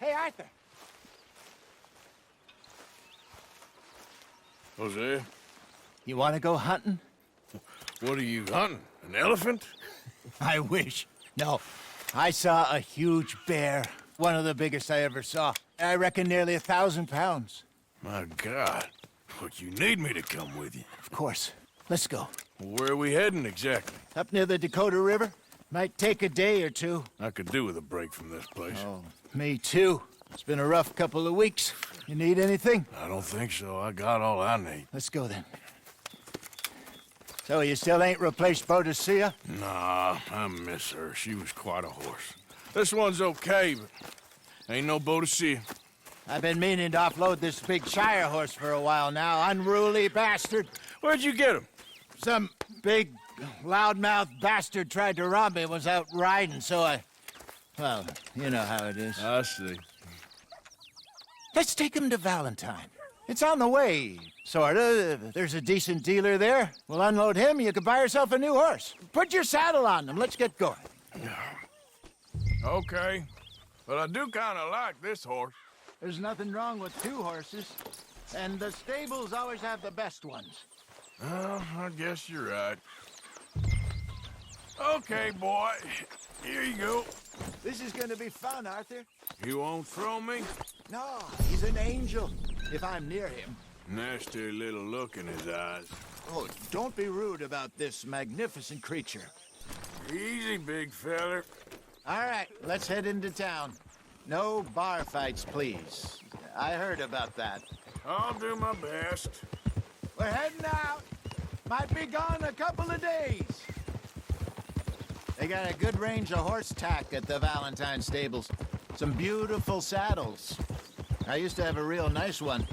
Hey, Arthur. Hosea, You want to go hunting? what are you hunting? An elephant? I wish. No. I saw a huge bear. One of the biggest I ever saw. I reckon nearly 1,000 pounds. My God. But you need me to come with you. Of course. Let's go. Where are we heading exactly? Up near the Dakota River. Might take a day or two. I could do with a break from this place. Oh, me too. It's been a rough couple of weeks. You need anything? I don't think so. I got all I need. Let's go then. So you still ain't replaced Hosea? Nah, I miss her. She was quite a horse. This one's okay, but ain't no boat to see. I've been meaning to offload this big Shire horse for a while now. Unruly bastard. Where'd you get him? Some big, loudmouth bastard tried to rob me and was out riding, so well, you know how it is. I see. Let's take him to Valentine. It's on the way, sorta. There's a decent dealer there. We'll unload him, you can buy yourself a new horse. Put your saddle on him, let's get going. Okay. But I do kind of like this horse. There's nothing wrong with two horses, and the stables always have the best ones. Well, I guess you're right. Okay, boy. Here you go. This is gonna be fun, Arthur. You won't throw me? No, he's an angel, if I'm near him. Nasty little look in his eyes. Oh, don't be rude about this magnificent creature. Easy, big feller. All right, let's head into town. No bar fights, please. I heard about that. I'll do my best. We're heading out. Might be gone a couple of days. They got a good range of horse tack at the Valentine stables. Some beautiful saddles. I used to have a real nice one.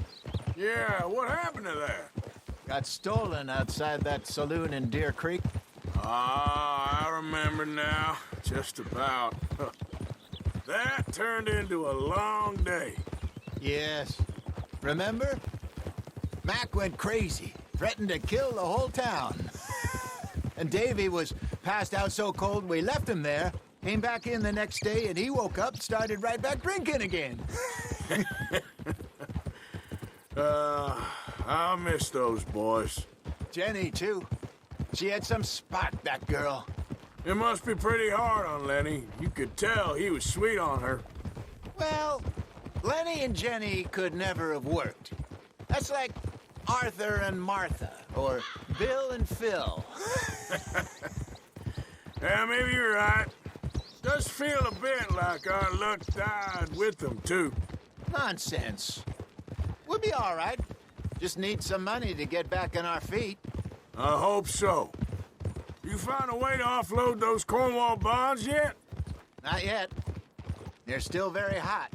Yeah, what happened to that? Got stolen outside that saloon in Deer Creek. Ah, I remember now. Just about. That turned into a long day. Yes. Remember? Mac went crazy, threatened to kill the whole town. And Davy was passed out so cold we left him there, came back in the next day, and he woke up and started right back drinking again. I miss those boys. Jenny, too. She had some spot, that girl. It must be pretty hard on Lenny. You could tell he was sweet on her. Well, Lenny and Jenny could never have worked. That's like Arthur and Martha, or Bill and Phil. Yeah, maybe you're right. Does feel a bit like our luck died with them, too. Nonsense. We'll be all right. Just need some money to get back on our feet. I hope so. You find a way to offload those Cornwall bonds yet? Not yet. They're still very hot.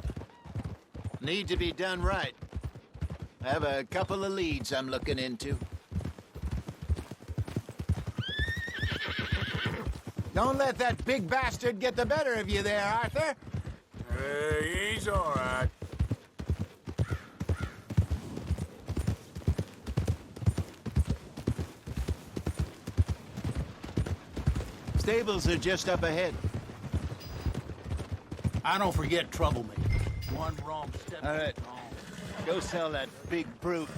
Need to be done right. I have a couple of leads I'm looking into. Don't let that big bastard get the better of you there, Arthur. Hey, he's all right. Stables are just up ahead. I don't forget troublemaker. One wrong step. All right. Go sell that big brute.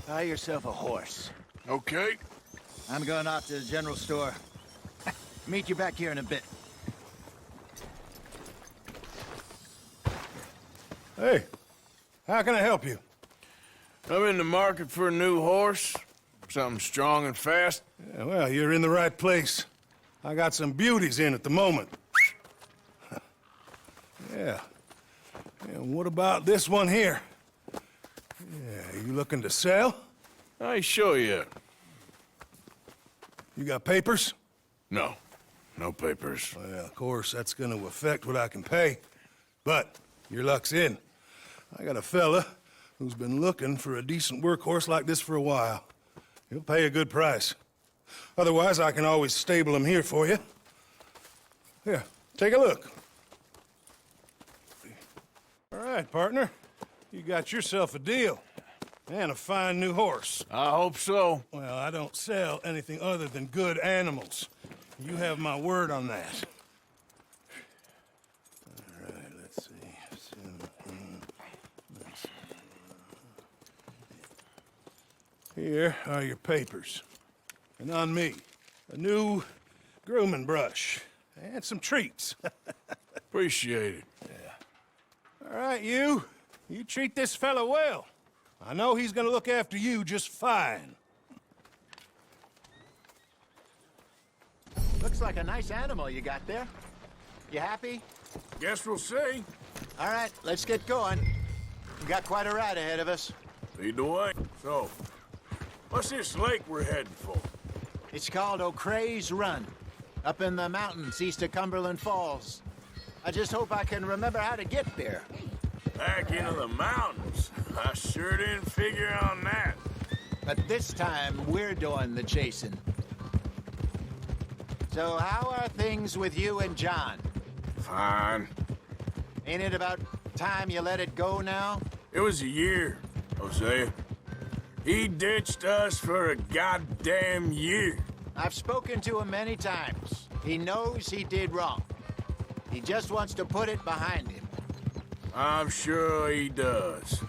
Buy yourself a horse. Okay. I'm going off to the general store. Meet you back here in a bit. Hey, how can I help you? I'm in the market for a new horse. Something strong and fast. Yeah, well, you're in the right place. I got some beauties in at the moment. Yeah. And what about this one here? Yeah, you looking to sell? I ain't sure yet. You got papers? No. No papers. Well, of course, that's gonna affect what I can pay. But your luck's in. I got a fella who's been looking for a decent workhorse like this for a while. He'll pay a good price. Otherwise, I can always stable him here for you. Here, take a look. All right, partner. You got yourself a deal. And a fine new horse. I hope so. Well, I don't sell anything other than good animals. You have my word on that. All right, let's see. Here are your papers. And on me, a new grooming brush and some treats. Appreciate it. All right, you. You treat this fella well. I know he's gonna look after you just fine. Looks like a nice animal you got there. You happy? Guess we'll see. All right, let's get going. We got quite a ride ahead of us. Lead the way. So, what's this lake we're heading for? It's called O'Creagh's Run, up in the mountains east of Cumberland Falls. I just hope I can remember how to get there. Back into the mountains. I sure didn't figure on that. But this time, we're doing the chasing. So how are things with you and John? Fine. Ain't it about time you let it go now? It was a year, Hosea. He ditched us for a goddamn year. I've spoken to him many times. He knows he did wrong. He just wants to put it behind him. I'm sure he does.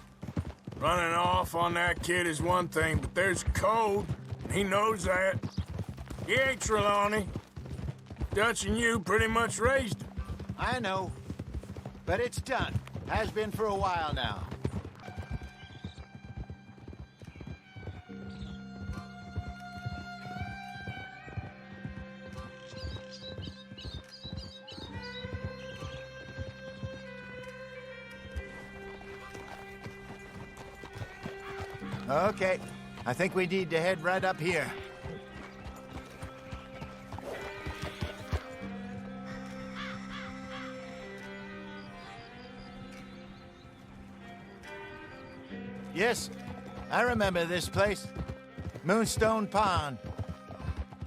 Running off on that kid is one thing, but there's code. He knows that. He ain't Trelawney. Dutch and you pretty much raised him. I know. But it's done. Has been for a while now. Okay. I think we need to head right up here. Yes, I remember this place. Moonstone Pond.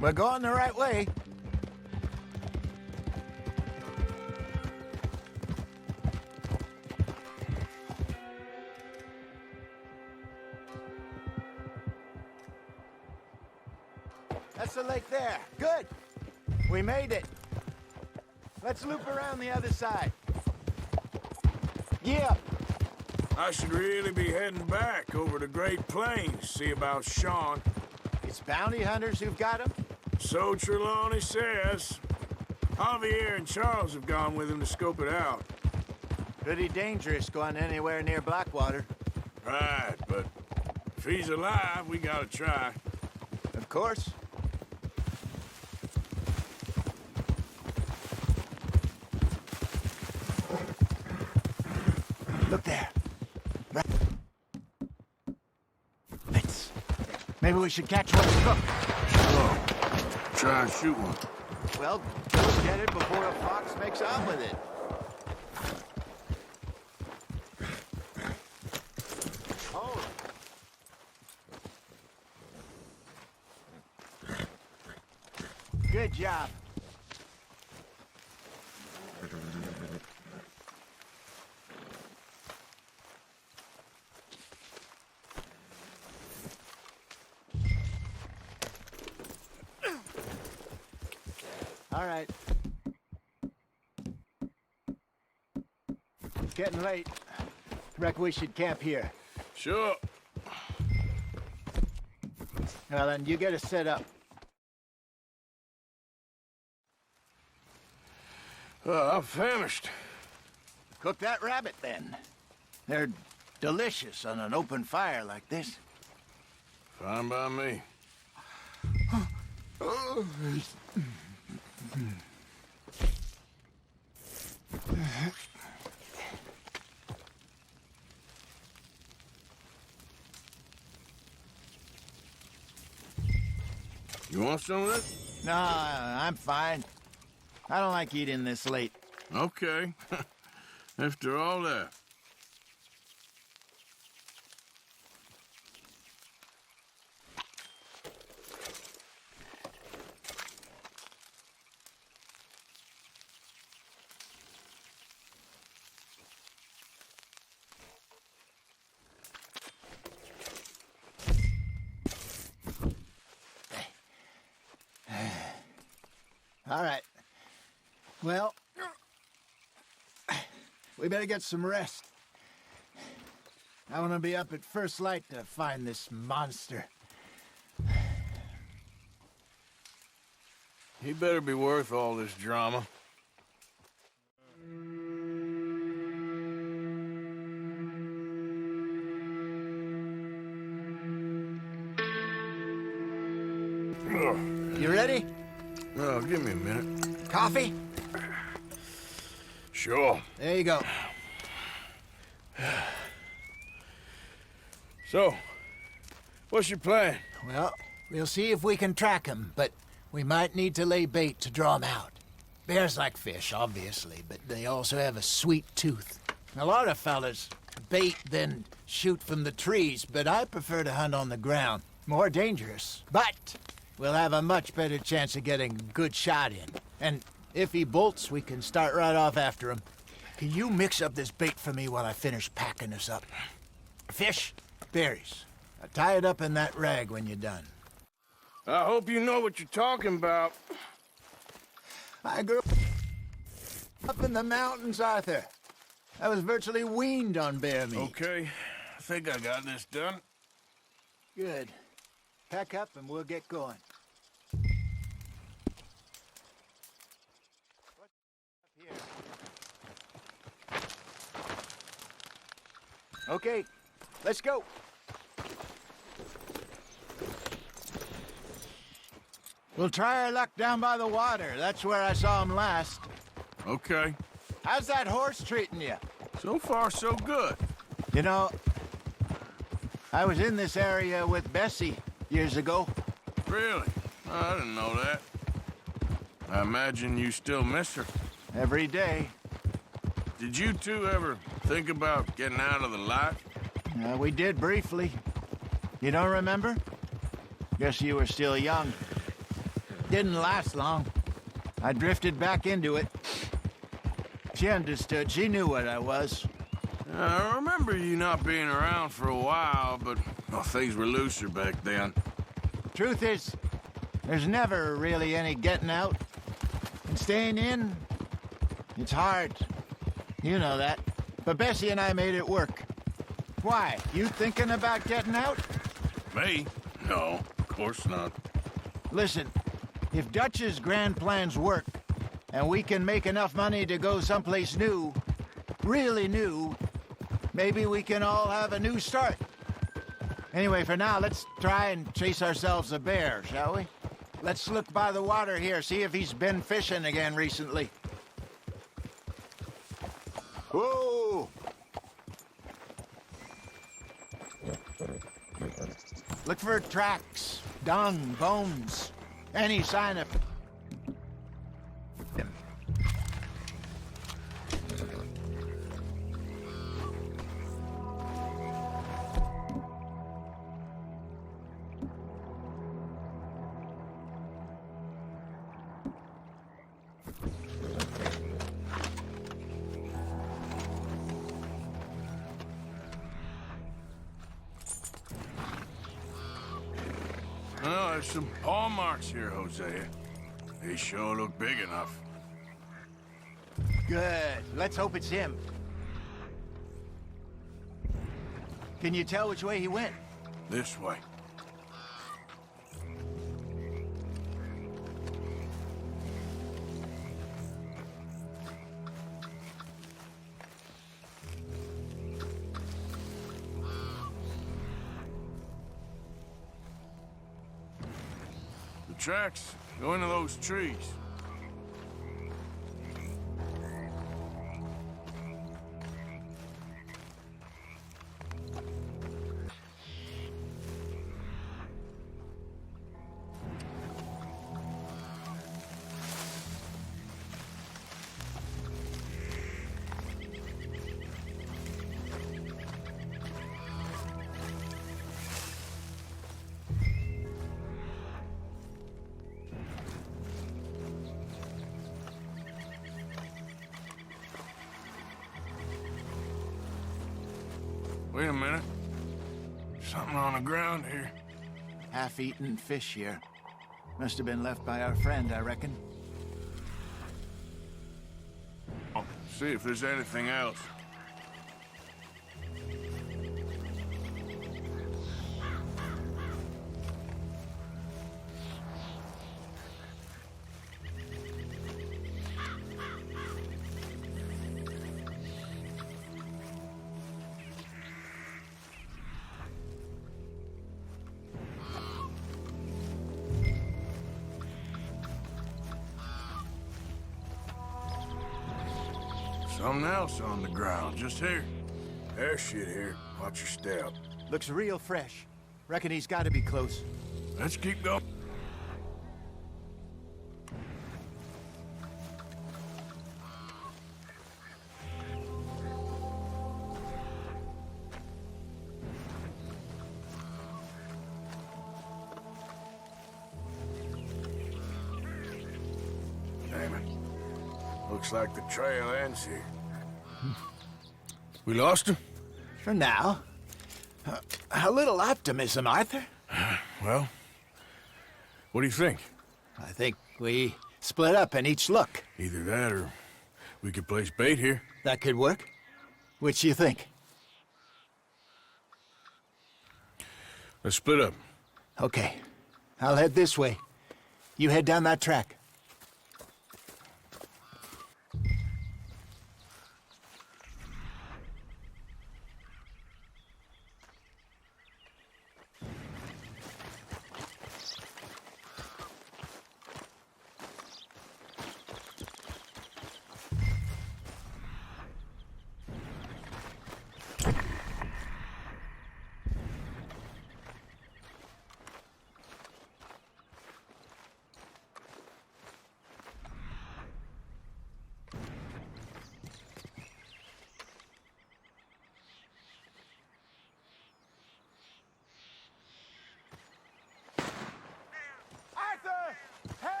We're going the right way. That's the lake there. Good. We made it. Let's loop around the other side. Yeah. I should really be heading back over the Great Plains, see about Sean. It's bounty hunters who've got him? So Trelawney says. Javier and Charles have gone with him to scope it out. Pretty dangerous going anywhere near Blackwater. Right, but if he's alive, we gotta try. Of course. Look there. Lights. Maybe we should catch one cooked. Oh, try and shoot one. Well, let's get it before a fox makes off with it. Oh. Good job. All right. It's getting late. Reckon we should camp here. Sure. Well, then you get us set up. I'm famished. Cook that rabbit, then. They're delicious on an open fire like this. Fine by me. You want some of this? No, I'm fine. I don't like eating this late. Okay. After all that. All right. Well, we better get some rest. I want to be up at first light to find this monster. He better be worth all this drama. You ready? Oh, give me a minute. Coffee? Sure. There you go. So, what's your plan? Well, we'll see if we can track him, but we might need to lay bait to draw him out. Bears like fish, obviously, but they also have a sweet tooth. A lot of fellas bait, then shoot from the trees, but I prefer to hunt on the ground. More dangerous. But we'll have a much better chance of getting a good shot in. And if he bolts, we can start right off after him. Can you mix up this bait for me while I finish packing this up? Fish, berries. Now tie it up in that rag when you're done. I hope you know what you're talking about. I grew up in the mountains, Arthur. I was virtually weaned on bear meat. Okay, I think I got this done. Good. Pack up and we'll get going. Okay, let's go. We'll try our luck down by the water. That's where I saw him last. Okay. How's that horse treating you? So far, so good. You know, I was in this area with Bessie years ago. Really? I didn't know that. I imagine you still miss her. Every day. Did you two ever think about getting out of the light? We did briefly. You don't remember? Guess you were still young. Didn't last long. I drifted back into it. She understood. She knew what I was. I remember you not being around for a while, but well, things were looser back then. Truth is, there's never really any getting out. And staying in, it's hard. You know that. But Bessie and I made it work. Why? You thinking about getting out? Me? No, of course not. Listen, if Dutch's grand plans work, and we can make enough money to go someplace new, really new, maybe we can all have a new start. Anyway, for now, let's try and chase ourselves a bear, shall we? Let's look by the water here, see if he's been fishing again recently. Whoa! Look for tracks, dung, bones, any sign of him. Oh, there's some paw marks here, Hosea. They sure look big enough. Good. Let's hope it's him. Can you tell which way he went? This way. The tracks go into those trees. Wait a minute. Something on the ground here. Half-eaten fish here. Must have been left by our friend, I reckon. Oh, see if there's anything else. Something else on the ground, just here. There's shit here. Watch your step. Looks real fresh. Reckon he's gotta be close. Let's keep going. Damn it. Looks like the trail ends here. We lost him? For now. A little optimism, Arthur. Well, what do you think? I think we split up and each look. Either that or we could place bait here. That could work. Which you think? Let's split up. Okay. I'll head this way. You head down that track.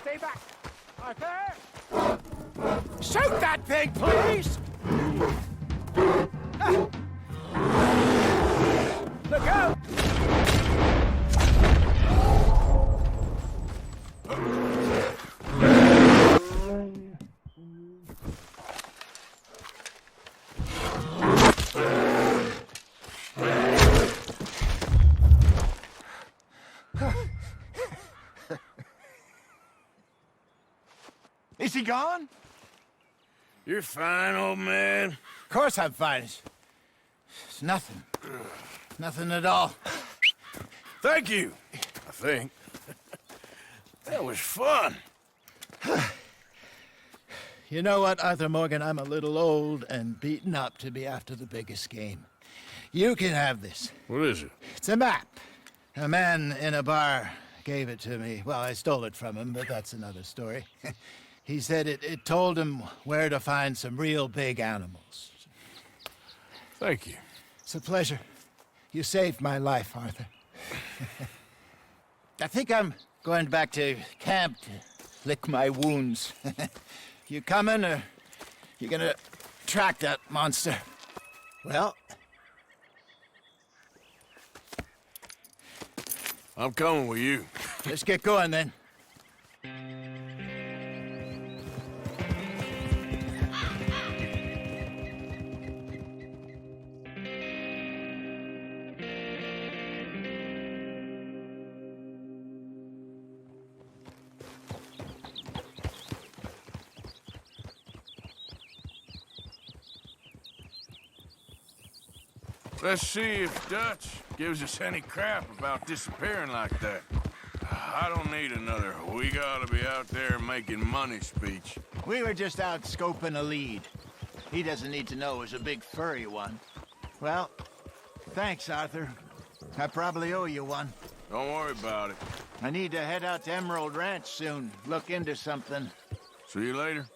Stay back! Arthur! Shoot that thing, please! Look out! Is he gone? You're fine, old man. Of course I'm fine. It's nothing. Nothing at all. Thank you, I think. That was fun. You know what, Arthur Morgan? I'm a little old and beaten up to be after the biggest game. You can have this. What is it? It's a map. A man in a bar gave it to me. Well, I stole it from him, but that's another story. He said it told him where to find some real big animals. Thank you. It's a pleasure. You saved my life, Arthur. I think I'm going back to camp to lick my wounds. You coming, or you gonna track that monster? Well, I'm coming with you. let's get going then. Let's see if Dutch gives us any crap about disappearing like that. I don't need another "we gotta be out there making money" speech. We were just out scoping a lead. He doesn't need to know it was a big furry one. Well, thanks, Arthur. I probably owe you one. Don't worry about it. I need to head out to Emerald Ranch soon. Look into something. See you later.